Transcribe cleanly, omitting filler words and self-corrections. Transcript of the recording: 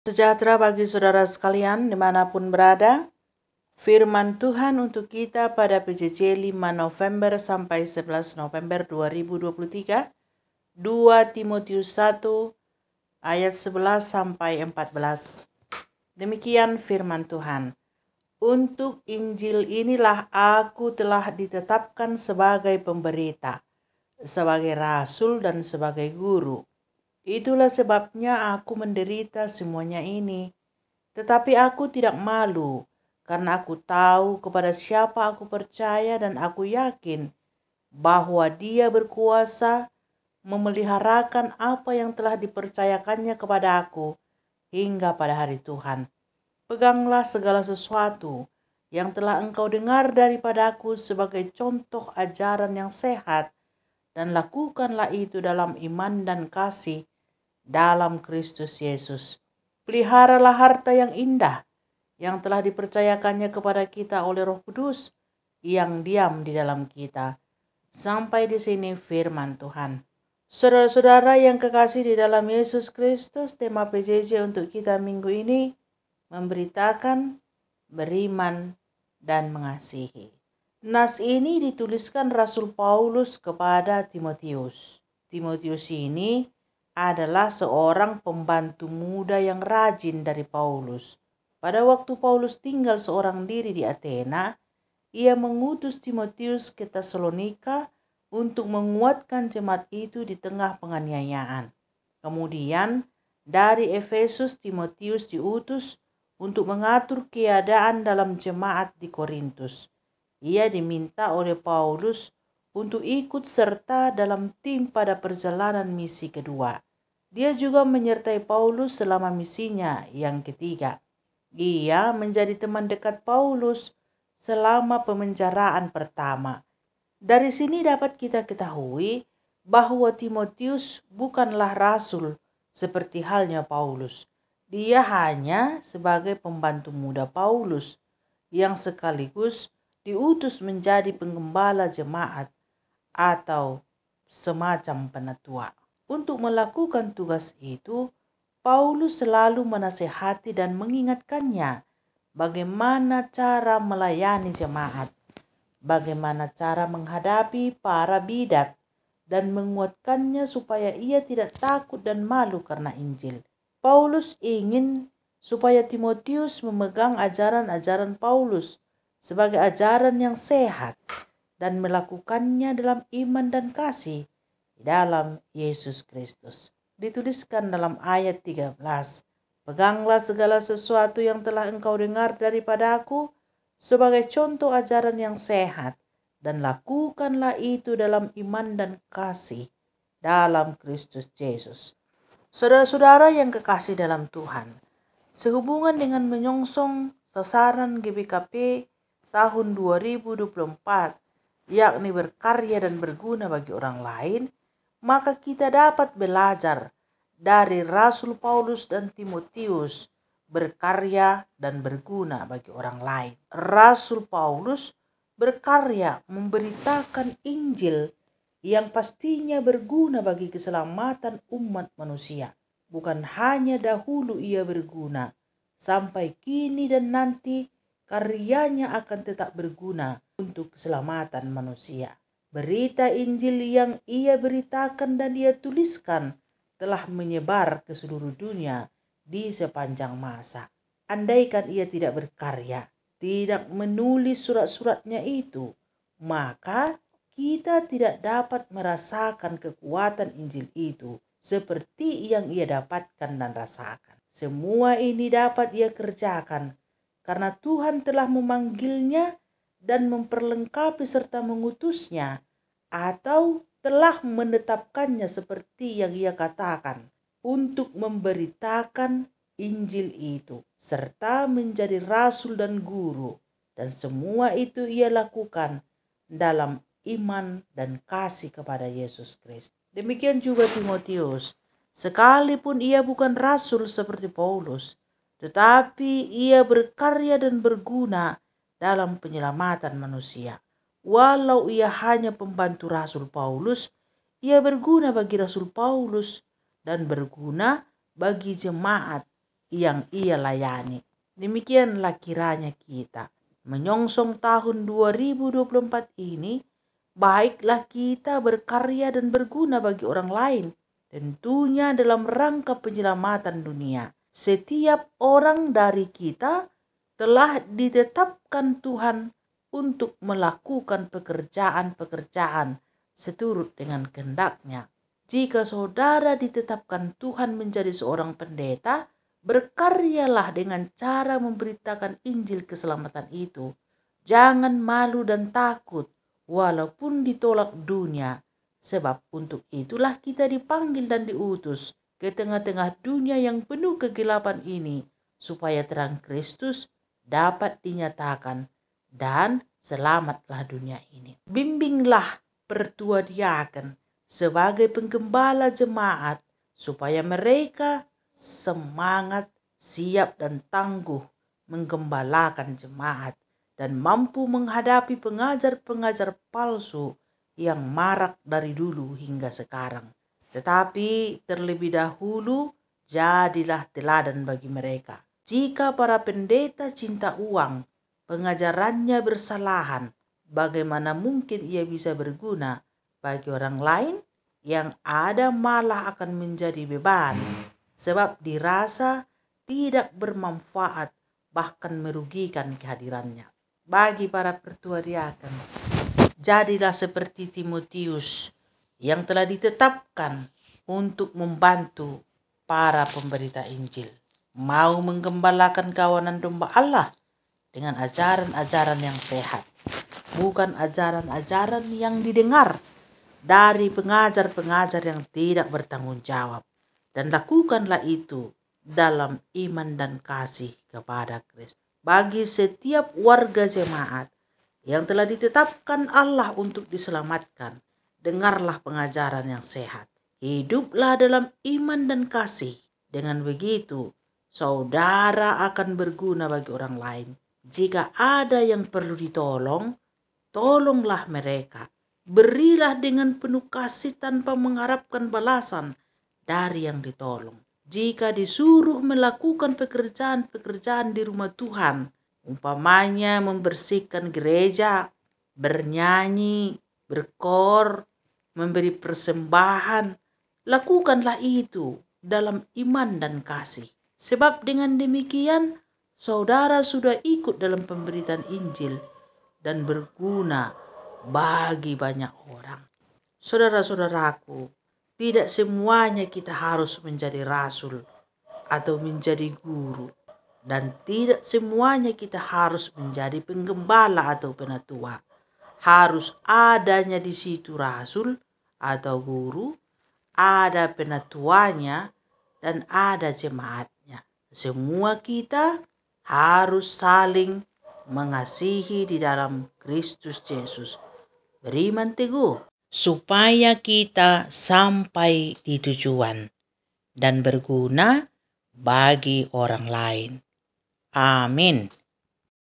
Sejahtera bagi saudara sekalian dimanapun berada. Firman Tuhan untuk kita pada PJJ 5 November sampai 11 November 2023. 2 Timotius 1 ayat 11 sampai 14. Demikian firman Tuhan. Untuk Injil inilah aku telah ditetapkan sebagai pemberita, sebagai rasul dan sebagai guru. Itulah sebabnya aku menderita semuanya ini. Tetapi aku tidak malu, karena aku tahu kepada siapa aku percaya dan aku yakin bahwa Dia berkuasa memeliharakan apa yang telah dipercayakannya kepada aku hingga pada hari Tuhan. Peganglah segala sesuatu yang telah engkau dengar daripadaku sebagai contoh ajaran yang sehat, dan lakukanlah itu dalam iman dan kasih dalam Kristus Yesus. Peliharalah harta yang indah yang telah dipercayakannya kepada kita oleh Roh Kudus yang diam di dalam kita. Sampai di sini firman Tuhan. Saudara-saudara yang kekasih di dalam Yesus Kristus, tema PJJ untuk kita minggu ini memberitakan, beriman, dan mengasihi. Nas ini dituliskan Rasul Paulus kepada Timotius. Timotius ini adalah seorang pembantu muda yang rajin dari Paulus. Pada waktu Paulus tinggal seorang diri di Athena, ia mengutus Timotius ke Tesalonika untuk menguatkan jemaat itu di tengah penganiayaan. Kemudian dari Efesus Timotius diutus untuk mengatur keadaan dalam jemaat di Korintus. Ia diminta oleh Paulus untuk ikut serta dalam tim pada perjalanan misi kedua. Dia juga menyertai Paulus selama misinya yang ketiga. Ia menjadi teman dekat Paulus selama pemenjaraan pertama. Dari sini dapat kita ketahui bahwa Timotius bukanlah rasul seperti halnya Paulus. Dia hanya sebagai pembantu muda Paulus yang sekaligus diutus menjadi penggembala jemaat atau semacam penatua. Untuk melakukan tugas itu, Paulus selalu menasihati dan mengingatkannya bagaimana cara melayani jemaat, bagaimana cara menghadapi para bidat, dan menguatkannya supaya ia tidak takut dan malu karena Injil. Paulus ingin supaya Timotius memegang ajaran-ajaran Paulus sebagai ajaran yang sehat dan melakukannya dalam iman dan kasih dalam Yesus Kristus. Dituliskan dalam ayat 13. Peganglah segala sesuatu yang telah engkau dengar daripada aku sebagai contoh ajaran yang sehat, dan lakukanlah itu dalam iman dan kasih dalam Kristus Yesus. Saudara-saudara yang kekasih dalam Tuhan, sehubungan dengan menyongsong sasaran GBKP tahun 2024, yakni berkarya dan berguna bagi orang lain, maka kita dapat belajar dari Rasul Paulus dan Timotius berkarya dan berguna bagi orang lain. Rasul Paulus berkarya memberitakan Injil yang pastinya berguna bagi keselamatan umat manusia. Bukan hanya dahulu ia berguna, sampai kini dan nanti karyanya akan tetap berguna untuk keselamatan manusia. Berita Injil yang ia beritakan dan ia tuliskan telah menyebar ke seluruh dunia di sepanjang masa. Andaikan ia tidak berkarya, tidak menulis surat-suratnya itu, maka kita tidak dapat merasakan kekuatan Injil itu seperti yang ia dapatkan dan rasakan. Semua ini dapat ia kerjakan karena Tuhan telah memanggilnya dan memperlengkapi serta mengutusnya, atau telah menetapkannya seperti yang ia katakan untuk memberitakan Injil itu, serta menjadi rasul dan guru. Dan semua itu ia lakukan dalam iman dan kasih kepada Yesus Kristus. Demikian juga Timotius, sekalipun ia bukan rasul seperti Paulus, tetapi ia berkarya dan berguna dalam penyelamatan manusia. Walau ia hanya pembantu Rasul Paulus, ia berguna bagi Rasul Paulus dan berguna bagi jemaat yang ia layani. Demikianlah kiranya kita menyongsong tahun 2024 ini, baiklah kita berkarya dan berguna bagi orang lain, tentunya dalam rangka penyelamatan dunia. Setiap orang dari kita telah ditetapkan Tuhan untuk melakukan pekerjaan-pekerjaan seturut dengan kehendak-Nya. Jika saudara ditetapkan Tuhan menjadi seorang pendeta, berkaryalah dengan cara memberitakan Injil keselamatan itu. Jangan malu dan takut walaupun ditolak dunia, sebab untuk itulah kita dipanggil dan diutus ke tengah-tengah dunia yang penuh kegelapan ini, supaya terang Kristus dapat dinyatakan dan selamatlah dunia ini. Bimbinglah pertua diaken sebagai penggembala jemaat, supaya mereka semangat, siap dan tangguh menggembalakan jemaat dan mampu menghadapi pengajar-pengajar palsu yang marak dari dulu hingga sekarang. Tetapi terlebih dahulu jadilah teladan bagi mereka. Jika para pendeta cinta uang, pengajarannya bersalahan, bagaimana mungkin ia bisa berguna bagi orang lain? Yang ada malah akan menjadi beban, sebab dirasa tidak bermanfaat, bahkan merugikan kehadirannya. Bagi para pertua diaken, jadilah seperti Timotius yang telah ditetapkan untuk membantu para pemberita Injil, mau menggembalakan kawanan domba Allah dengan ajaran-ajaran yang sehat, bukan ajaran-ajaran yang didengar dari pengajar-pengajar yang tidak bertanggung jawab. Dan lakukanlah itu dalam iman dan kasih kepada Kristus. Bagi setiap warga jemaat yang telah ditetapkan Allah untuk diselamatkan, dengarlah pengajaran yang sehat. Hiduplah dalam iman dan kasih. Dengan begitu, saudara akan berguna bagi orang lain. Jika ada yang perlu ditolong, tolonglah mereka. Berilah dengan penuh kasih tanpa mengharapkan balasan dari yang ditolong. Jika disuruh melakukan pekerjaan-pekerjaan di rumah Tuhan, umpamanya membersihkan gereja, bernyanyi, berkor, memberi persembahan, lakukanlah itu dalam iman dan kasih. Sebab dengan demikian, saudara sudah ikut dalam pemberitaan Injil dan berguna bagi banyak orang. Saudara-saudaraku, tidak semuanya kita harus menjadi rasul atau menjadi guru, dan tidak semuanya kita harus menjadi penggembala atau penatua. Harus adanya di situ rasul atau guru, ada penatuanya, dan ada jemaatnya. Semua kita harus saling mengasihi di dalam Kristus Yesus. Beriman teguh supaya kita sampai di tujuan dan berguna bagi orang lain. Amin.